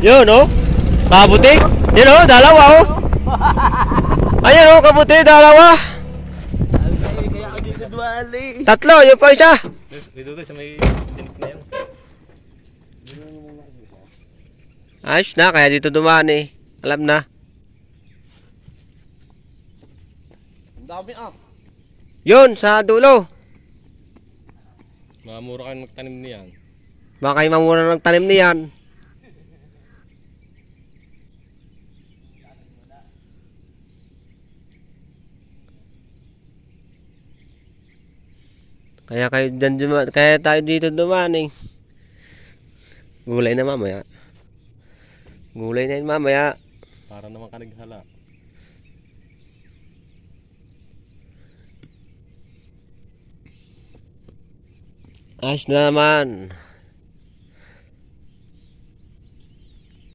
Yun, oh. Kabuti. Yun, oh. Dalawa, oh. Ayan, oh. Kabuti. Dalawa. Kaya ako dito duwali. Tatlo. Yun pa isa. Dito sa may tinik na yan. Ayos na. Kaya dito dumaan eh. Alam na. Ang dami ah. Yun, sa dulo. Mamura kayo magtanim niyan. Baka kayo mamura ng tanim niyan. Kaya kayo dyan kaya tayo dito dumaan eh. Gulay na mamaya. Gulay na yun mamaya. Para naman ka naghala. Ayos na naman.